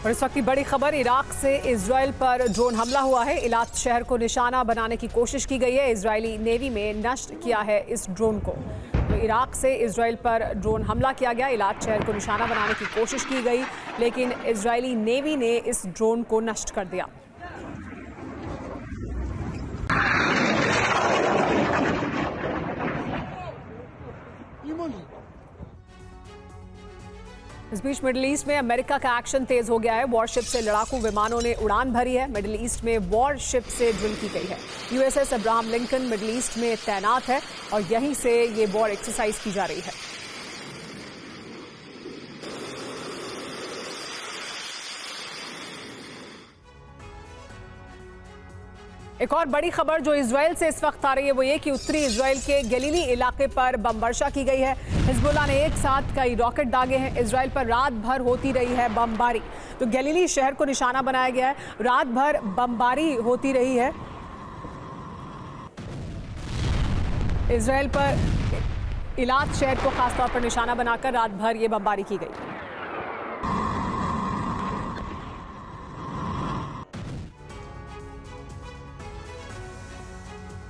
और इस वक्त की बड़ी खबर, इराक से इजराइल पर ड्रोन हमला हुआ है। इलात शहर को निशाना बनाने की कोशिश की गई है। इजरायली नेवी ने नष्ट किया है इस ड्रोन को। तो इराक से इजराइल पर ड्रोन हमला किया गया, इलात शहर को निशाना बनाने की कोशिश की गई, लेकिन इजरायली नेवी ने इस ड्रोन को नष्ट कर दिया। इस बीच मिडिल ईस्ट में अमेरिका का एक्शन तेज हो गया है। वॉरशिप से लड़ाकू विमानों ने उड़ान भरी है। मिडिल ईस्ट में वॉरशिप से ड्रिल की गई है। USS Abraham Lincoln middle east में तैनात है और यहीं से ये वॉर एक्सरसाइज की जा रही है। एक और बड़ी खबर जो इजराइल से इस वक्त आ रही है वो ये कि उत्तरी इजराइल के गलीली इलाके पर बम वर्षा की गई है। हिजबुल्लाह ने एक साथ कई रॉकेट दागे हैं। इजराइल पर रात भर होती रही है बमबारी। तो गलीली शहर को निशाना बनाया गया है, रात भर बमबारी होती रही है। इजराइल पर इलात शहर को खासतौर पर निशाना बनाकर रात भर ये बमबारी की गई।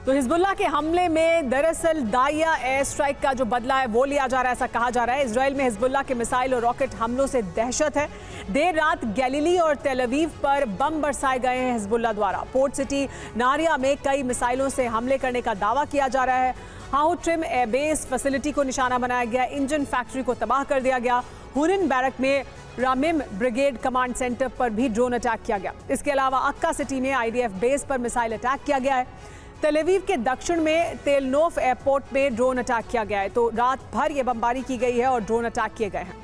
तो हिजबुल्लाह के हमले में दरअसल दाइया एयर स्ट्राइक का जो बदला है वो लिया जा रहा है, ऐसा कहा जा रहा है। इजराइल में हिजबुल्लाह के मिसाइल और रॉकेट हमलों से दहशत है। देर रात गैलीली और तेल अवीव पर बम बरसाए गए हैं हिजबुल्लाह द्वारा। पोर्ट सिटी नारिया में कई मिसाइलों से हमले करने का दावा किया जा रहा है। हाउट्रिम एयरबेस फैसिलिटी को निशाना बनाया गया, इंजन फैक्ट्री को तबाह कर दिया गया। हुरिन बैरक में रामिम ब्रिगेड कमांड सेंटर पर भी ड्रोन अटैक किया गया। इसके अलावा अक्का सिटी में आईडीएफ बेस पर मिसाइल अटैक किया गया है। तेल अवीव के दक्षिण में तेल नोफ एयरपोर्ट में ड्रोन अटैक किया गया है। तो रात भर ये बमबारी की गई है और ड्रोन अटैक किए गए हैं।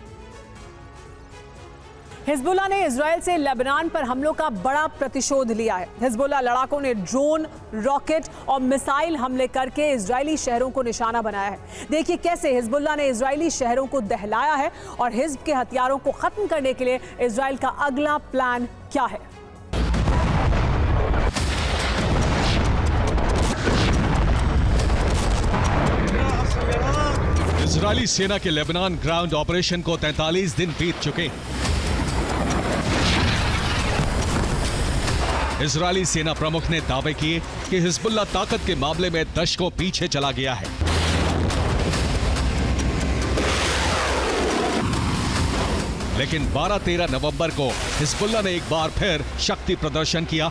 हिजबुल्लाह ने इजराइल से लेबनान पर हमलों का बड़ा प्रतिशोध लिया है। हिजबुल्लाह लड़ाकों ने ड्रोन, रॉकेट और मिसाइल हमले करके इजरायली शहरों को निशाना बनाया है। देखिए कैसे हिजबुल्लाह ने इजरायली शहरों को दहलाया है और हिज्ब के हथियारों को खत्म करने के लिए इजराइल का अगला प्लान क्या है। इजरायली सेना के लेबनान ग्राउंड ऑपरेशन को 43 दिन बीत चुके हैं। इजरायली सेना प्रमुख ने दावे किए कि हिजबुल्लाह ताकत के मामले में दशकों पीछे चला गया है। लेकिन 12-13 नवंबर को हिजबुल्लाह ने एक बार फिर शक्ति प्रदर्शन किया।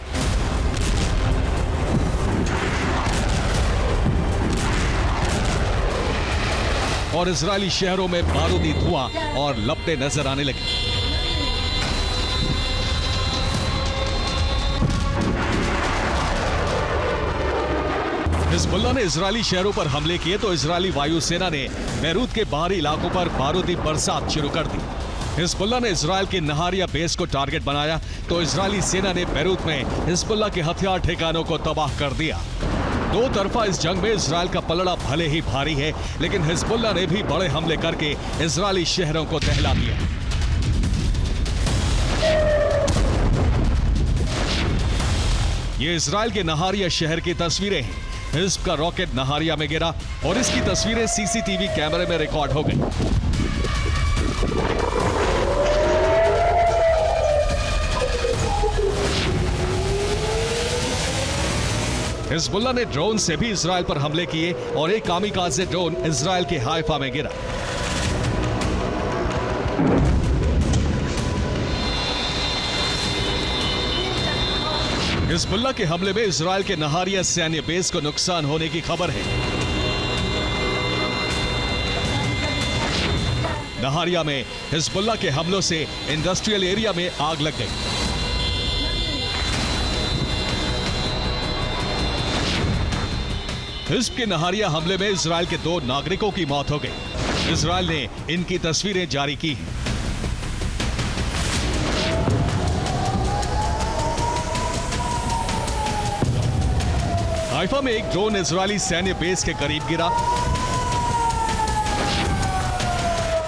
और इजरायली शहरों में बारूदी धुआं और लपटें नजर आने लगी। हिजबुल्लाह ने इजरायली शहरों पर हमले किए तो इजरायली वायुसेना ने बैरूत के बाहरी इलाकों पर बारूदी बरसात शुरू कर दी। हिजबुल्लाह ने इजरायल के नहारिया बेस को टारगेट बनाया तो इजरायली सेना ने बैरूत में हिजबुल्लाह के हथियार ठिकानों को तबाह कर दिया। दो तरफा इस जंग में इजरायल का पलड़ा भले ही भारी है, लेकिन हिजबुल्लाह ने भी बड़े हमले करके इजरायली शहरों को दहला दिया। ये इजरायल के नहारिया शहर की तस्वीरें हैं। हिज्ब का रॉकेट नहारिया में गिरा और इसकी तस्वीरें सीसीटीवी कैमरे में रिकॉर्ड हो गई। हिजबुल्लाह ने ड्रोन से भी इजरायल पर हमले किए और एक कामिकाज़े ड्रोन इजरायल के हाइफा में गिरा। हिजबुल्लाह के हमले में इजरायल के नहारिया सैन्य बेस को नुकसान होने की खबर है। नहारिया में हिजबुल्लाह के हमलों से इंडस्ट्रियल एरिया में आग लग गई। हिज्ब के नहारिया हमले में इजरायल के 2 नागरिकों की मौत हो गई। इजरायल ने इनकी तस्वीरें जारी की हैं। हाइफा में एक ड्रोन इजरायली सैन्य बेस के करीब गिरा।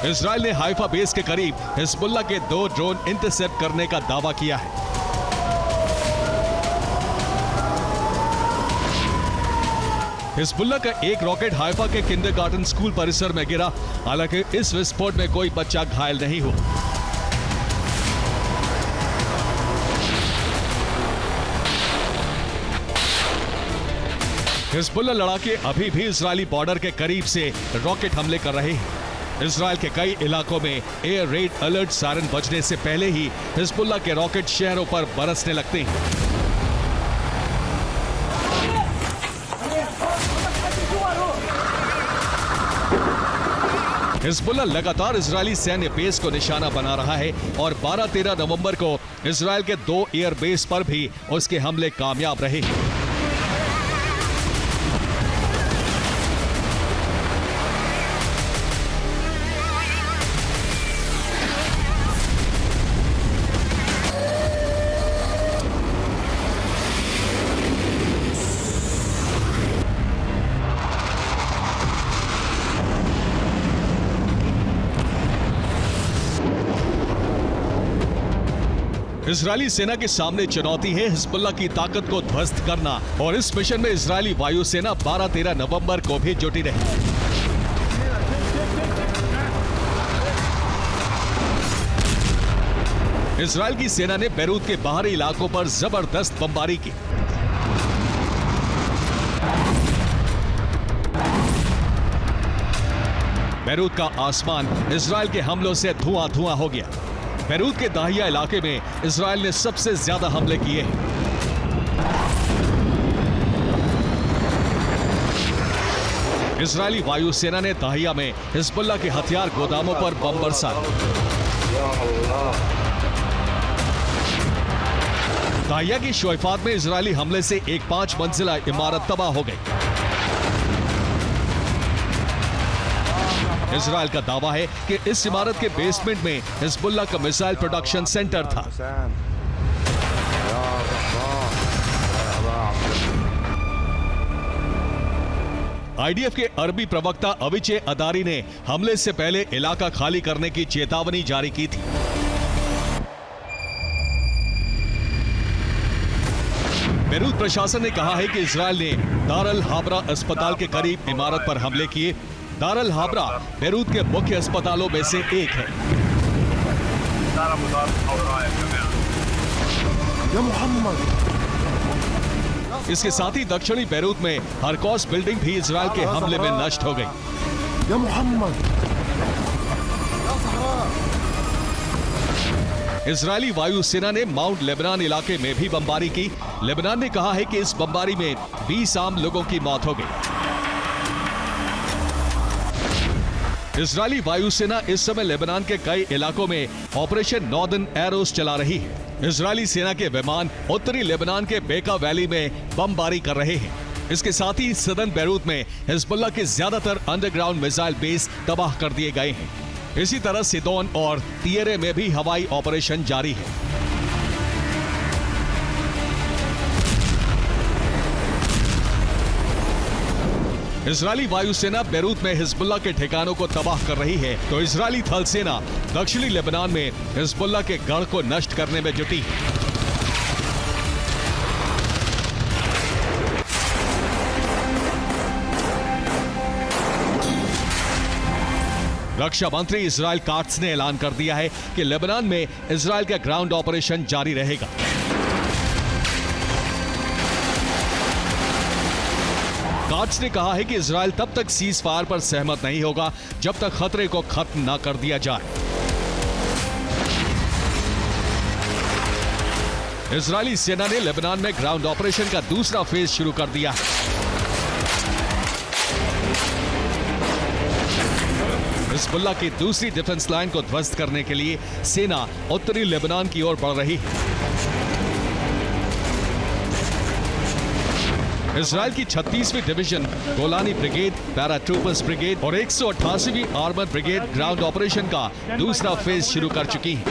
इजरायल ने हाइफा बेस के करीब हिजबुल्लाह के 2 ड्रोन इंटरसेप्ट करने का दावा किया है। हिजबुल्लाह का एक रॉकेट हाइफा के किंडरगार्टन स्कूल परिसर में गिरा। हालांकि इस विस्फोट में कोई बच्चा घायल नहीं हुआ। हिजबुल्लाह लड़ाके अभी भी इजरायली बॉर्डर के करीब से रॉकेट हमले कर रहे हैं। इजरायल के कई इलाकों में एयर रेड अलर्ट सायरन बजने से पहले ही हिजबुल्लाह के रॉकेट शहरों पर बरसने लगते हैं। हिजबुल्लाह लगातार इजरायली सैन्य बेस को निशाना बना रहा है और 12-13 नवंबर को इजरायल के 2 एयर बेस पर भी उसके हमले कामयाब रहे। इजरायली सेना के सामने चुनौती है हिजबुल्लाह की ताकत को ध्वस्त करना और इस मिशन में इजरायली वायुसेना 12-13 नवंबर को भी जुटी रही। इजरायल की सेना ने बैरूत के बाहरी इलाकों पर जबरदस्त बमबारी की। बैरूत का आसमान इजरायल के हमलों से धुआं-धुआं हो गया। बैरूत के दाहिया इलाके में इजरायल ने सबसे ज्यादा हमले किए हैं। इजरायली वायुसेना ने दाहिया में हिजबुल्लाह के हथियार गोदामों पर बम बरसाए। दाहिया की शोइफात में इजरायली हमले से एक 5 मंजिला इमारत तबाह हो गई। इजरायल का दावा है कि इस इमारत के बेसमेंट में हिजबुल्लाह का मिसाइल प्रोडक्शन सेंटर था। आईडीएफ के अरबी प्रवक्ता अविचे अदारी ने हमले से पहले इलाका खाली करने की चेतावनी जारी की थी। बैरूत प्रशासन ने कहा है कि इजरायल ने दार अल हाबरा अस्पताल के करीब इमारत पर हमले किए। दार अल हाबरा बैरूत के मुख्य अस्पतालों में से एक है। इसके साथ ही दक्षिणी बैरूत में हरकौस बिल्डिंग भी इजरायल के हमले में नष्ट हो गई। इजरायली वायुसेना ने माउंट लेबनान इलाके में भी बमबारी की। लेबनान ने कहा है कि इस बमबारी में 20 आम लोगों की मौत हो गई। इजरायली वायुसेना इस समय लेबनान के कई इलाकों में ऑपरेशन नॉर्दर्न एरोस चला रही है। इजरायली सेना के विमान उत्तरी लेबनान के बेका वैली में बमबारी कर रहे हैं। इसके साथ ही सदर्न बैरूत में हिजबुल्लाह के ज्यादातर अंडरग्राउंड मिसाइल बेस तबाह कर दिए गए हैं। इसी तरह सिदोन और तियरे में भी हवाई ऑपरेशन जारी है। इजरायली वायुसेना बैरूत में हिजबुल्लाह के ठिकानों को तबाह कर रही है, तो इजरायली थल सेना दक्षिणी लेबनान में हिजबुल्लाह के गढ़ को नष्ट करने में जुटी है। रक्षा मंत्री इजराइल काट्स ने ऐलान कर दिया है कि लेबनान में इजराइल का ग्राउंड ऑपरेशन जारी रहेगा। काट्स ने कहा है कि इजराइल तब तक सीज फायर पर सहमत नहीं होगा जब तक खतरे को खत्म न कर दिया जाए। इजरायली सेना ने लेबनान में ग्राउंड ऑपरेशन का दूसरा फेज शुरू कर दिया है। हिजबुल्लाह की दूसरी डिफेंस लाइन को ध्वस्त करने के लिए सेना उत्तरी लेबनान की ओर बढ़ रही है। इजराइल की 36वीं division Golani brigade, paratroopers brigade और 188वीं आर्मर ब्रिगेड ग्राउंड ऑपरेशन का दूसरा फेज शुरू कर चुकी है।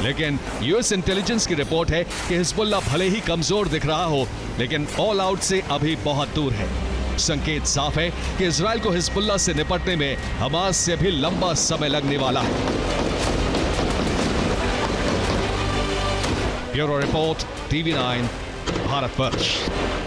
लेकिन यूएस इंटेलिजेंस की रिपोर्ट है कि हिजबुल्लाह भले ही कमजोर दिख रहा हो, लेकिन ऑल आउट से अभी बहुत दूर है। संकेत साफ है कि इजराइल को हिजबुल्लाह से निपटने में हमास से भी लंबा समय लगने वाला है। Bureau report, TV9, Bharatvarsh.